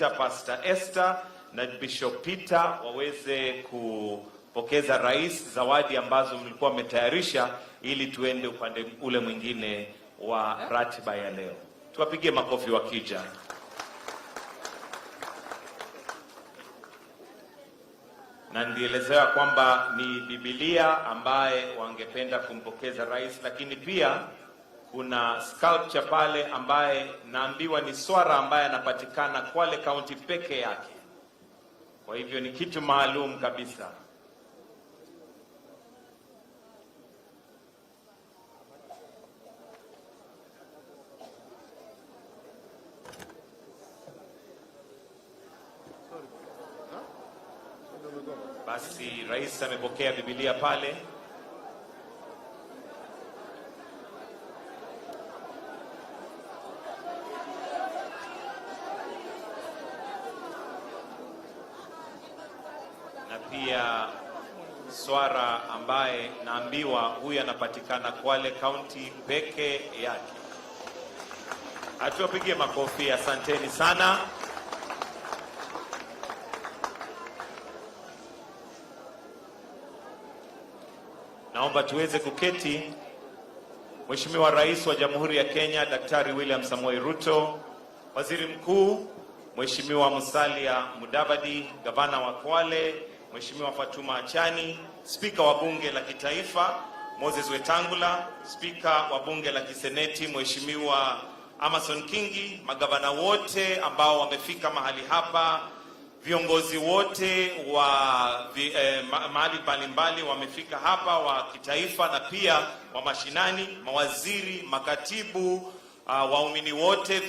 Pastor Esther na Bishop Peter waweze kupokeza rais zawadi ambazo mlikuwa mmetayarisha ili tuende upande ule mwingine wa ratiba ya leo. Tuwapigie makofi wakija. Na ndielezewa kwamba ni Biblia ambaye wangependa kumpokeza rais, lakini pia kuna sculpture pale ambaye naambiwa ni swara ambaye anapatikana Kwale County peke yake. Kwa hivyo ni kitu maalum kabisa. Basi rais amepokea Biblia pale. Na pia swara ambaye naambiwa huyu anapatikana Kwale County peke yake. Atuwapigie makofi, asanteni sana. Naomba tuweze kuketi. Mheshimiwa Rais wa Jamhuri ya Kenya Daktari William Samoei Ruto, Waziri Mkuu Mheshimiwa Musalia Mudavadi, Gavana wa Kwale Mheshimiwa Fatuma Achani, Spika wa Bunge la Kitaifa Moses Wetangula, Spika wa Bunge la Kiseneti Mheshimiwa Amason Kingi, magavana wote ambao wamefika mahali hapa, viongozi wote wa mahali mbalimbali wamefika hapa, wa kitaifa na pia wa mashinani, mawaziri, makatibu, waumini wote.